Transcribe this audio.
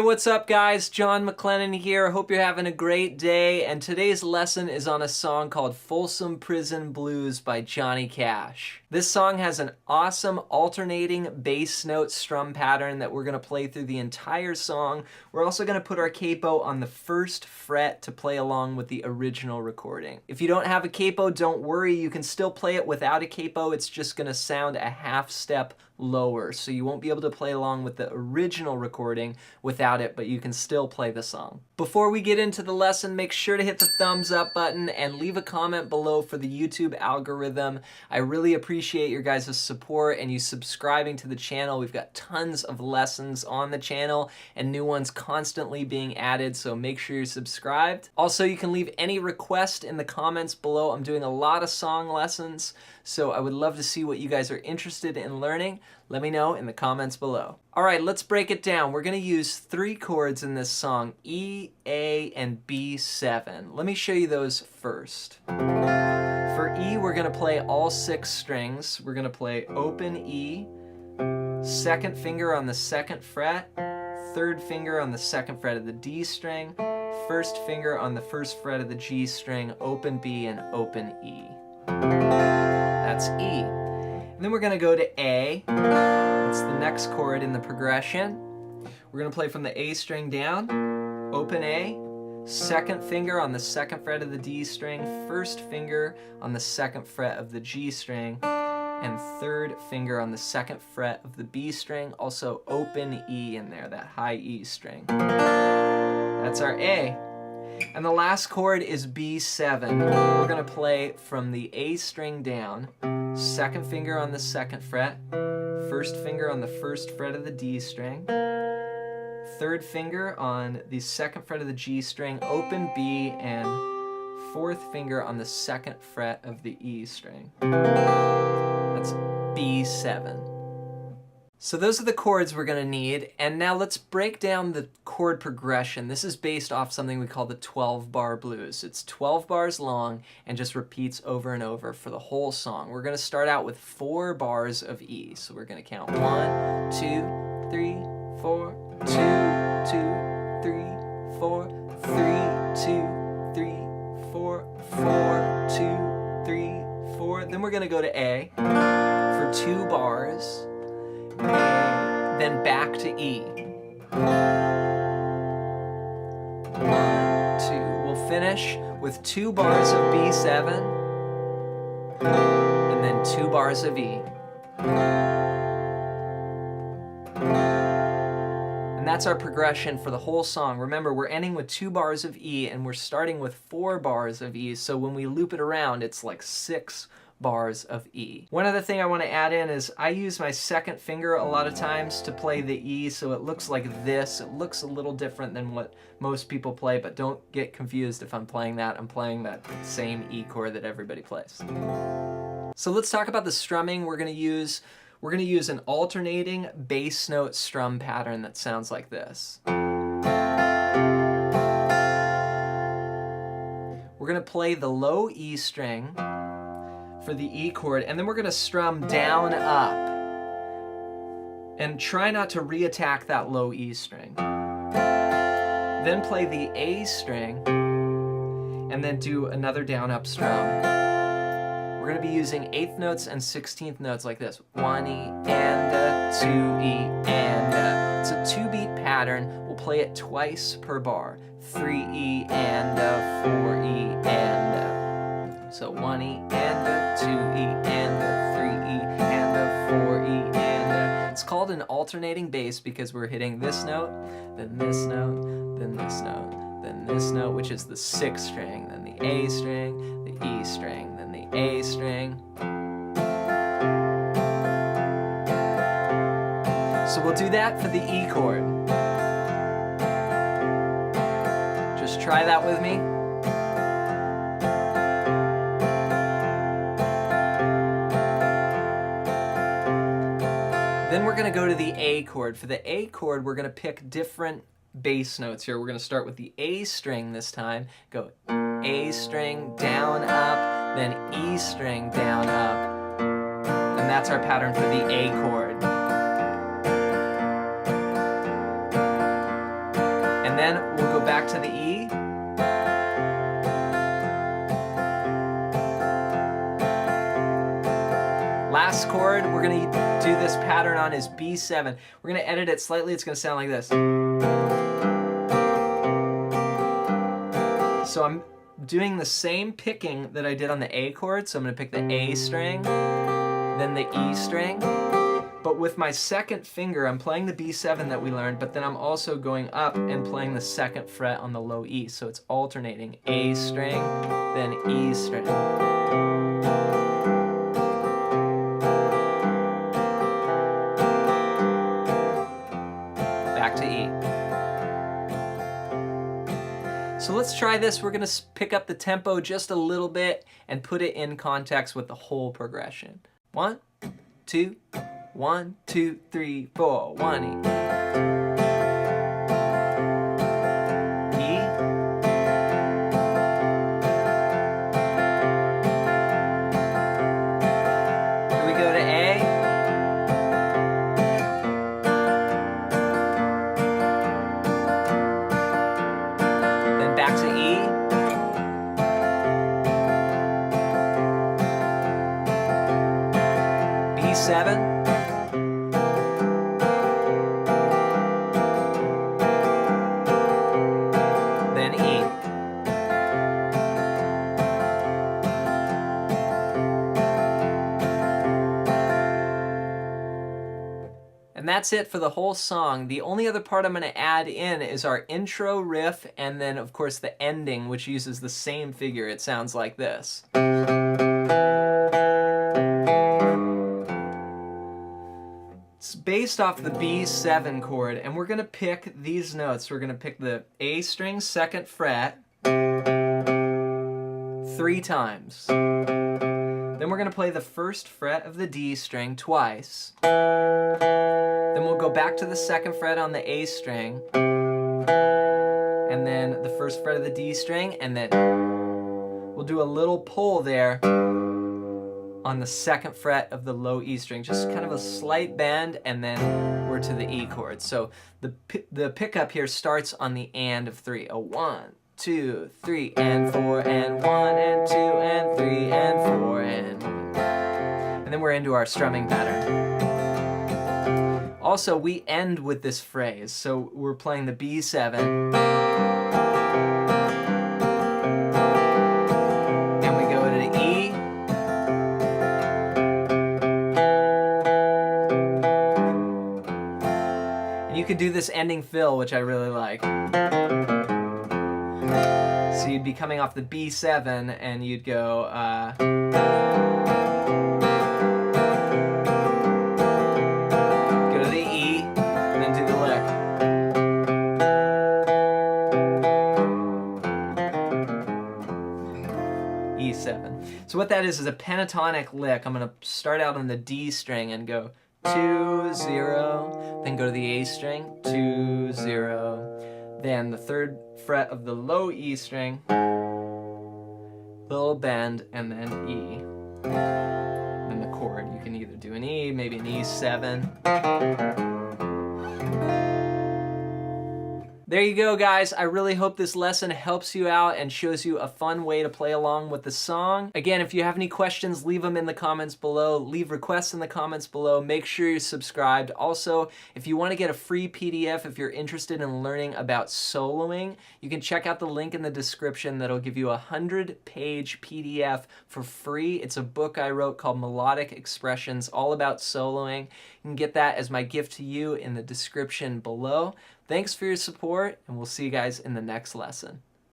what's up guys? John McLennan here. Hope you're having a great day, and today's lesson is on a song called Folsom Prison Blues by Johnny Cash. This song has an awesome alternating bass note strum pattern that we're going to play through the entire song. We're also going to put our capo on the first fret to play along with the original recording. If you don't have a capo, don't worry, you can still play it without a capo. It's just going to sound a half step lower, so you won't be able to play along with the original recording without it, but you can still play the song. Before we get into the lesson, make sure to hit the thumbs up button and leave a comment below for the YouTube algorithm. I really appreciate your guys' support and you subscribing to the channel. We've got tons of lessons on the channel and new ones constantly being added, so make sure you're subscribed. Also, you can leave any request in the comments below. I'm doing a lot of song lessons, so I would love to see what you guys are interested in learning. Let me know in the comments below. All right, let's break it down. We're gonna use 3 chords in this song, E, A, and B7. Let me show you those first. For E, we're gonna play all 6 strings. We're gonna play open E, second finger on the 2nd fret, 3rd finger on the 2nd fret of the D string, 1st finger on the 1st fret of the G string, open B, and open E. That's E. And then we're going to go to A. It's the next chord in the progression. We're going to play from the A string down, open A, 2nd finger on the 2nd fret of the D string, 1st finger on the 2nd fret of the G string, and 3rd finger on the 2nd fret of the B string, also open E in there, that high E string. That's our A. And the last chord is B7. We're going to play from the A string down, 2nd finger on the 2nd fret, 1st finger on the 1st fret of the D string, 3rd finger on the 2nd fret of the G string, open B, and 4th finger on the 2nd fret of the E string. That's B7. So those are the chords we're going to need, and now let's break down the chord progression. This is based off something we call the 12-bar blues. It's 12 bars long and just repeats over and over for the whole song. We're going to start out with 4 bars of E. So we're going to count 1, 2, 3, 4, 2, 2, 3, 4, 3, 2, 3, 4, 4, 2, 3, 4. Then we're going to go to A for 2 bars. Then back to E. 1, 2. We'll finish with 2 bars of B7 and then 2 bars of E. And that's our progression for the whole song. Remember, we're ending with 2 bars of E and we're starting with 4 bars of E, so when we loop it around, it's like 6 bars of E. One other thing I want to add in is I use my 2nd finger a lot of times to play the E, so it looks like this. It looks a little different than what most people play, but don't get confused if I'm playing that. I'm playing that same E chord that everybody plays. So let's talk about the strumming we're going to use. We're going to use an alternating bass note strum pattern that sounds like this. We're going to play the low E string for the E chord, and then we're going to strum down up and try not to re-attack that low E string. Then play the A string and then do another down up strum. We're going to be using 8th notes and 16th notes like this. 1 E and a 2 E and a. It's a 2-beat pattern. We'll play it twice per bar. 3 E and a, 4 E and a. So 1 E and a, 2 E and a, 3 E and a, 4 E and a. It's called an alternating bass because we're hitting this note, then this note, then this note, then this note, which is the 6th string, then the A string, the E string, then the A string. So we'll do that for the E chord. Just try that with me. Then we're going to go to the A chord. For the A chord, we're going to pick different bass notes here. We're going to start with the A string this time. Go A string, down, up, then E string, down, up. And that's our pattern for the A chord. back to the E. Last chord we're going to do this pattern on is B7. We're going to edit it slightly. It's going to sound like this. So I'm doing the same picking that I did on the A chord. So I'm going to pick the A string, then the E string. But with my second finger, I'm playing the B7 that we learned, but then I'm also going up and playing the second fret on the low E. So it's alternating A string, then E string. Back to E. So let's try this. We're gonna pick up the tempo just a little bit and put it in context with the whole progression. 1, 2, 1, 2, 3, 4, 1 E. B7, then E. And that's it for the whole song. The only other part I'm going to add in is our intro riff, and then of course the ending, which uses the same figure. It sounds like this. It's based off the B7 chord, and we're going to pick these notes. We're going to pick the A string 2nd fret 3 times. Then we're going to play the 1st fret of the D string twice. Then we'll go back to the 2nd fret on the A string, and then the 1st fret of the D string, and then we'll do a little pull there on the 2nd fret of the low E string, just kind of a slight bend, and then we're to the E chord. So the pickup here starts on the and of 3. A 1, 2, 3, and 4, and 1, and 2, and 3, and 4, and 1. And then we're into our strumming pattern. Also, we end with this phrase, so we're playing the B7. You could do this ending fill, which I really like. So you'd be coming off the B7 and you'd go go to the E and then do the lick. E7. So what that is a pentatonic lick. I'm going to start out on the D string and go 2, 0, then go to the A string, 2, 0, then the 3rd fret of the low E string, little bend, and then E. Then the chord, you can either do an E, maybe an E7. There you go, guys. I really hope this lesson helps you out and shows you a fun way to play along with the song. Again, if you have any questions, leave them in the comments below. Leave requests in the comments below. Make sure you're subscribed. Also, if you want to get a free PDF, if you're interested in learning about soloing, you can check out the link in the description that'll give you a 100-page PDF for free. It's a book I wrote called Melodic Expressions, all about soloing. You can get that as my gift to you in the description below. Thanks for your support, and we'll see you guys in the next lesson.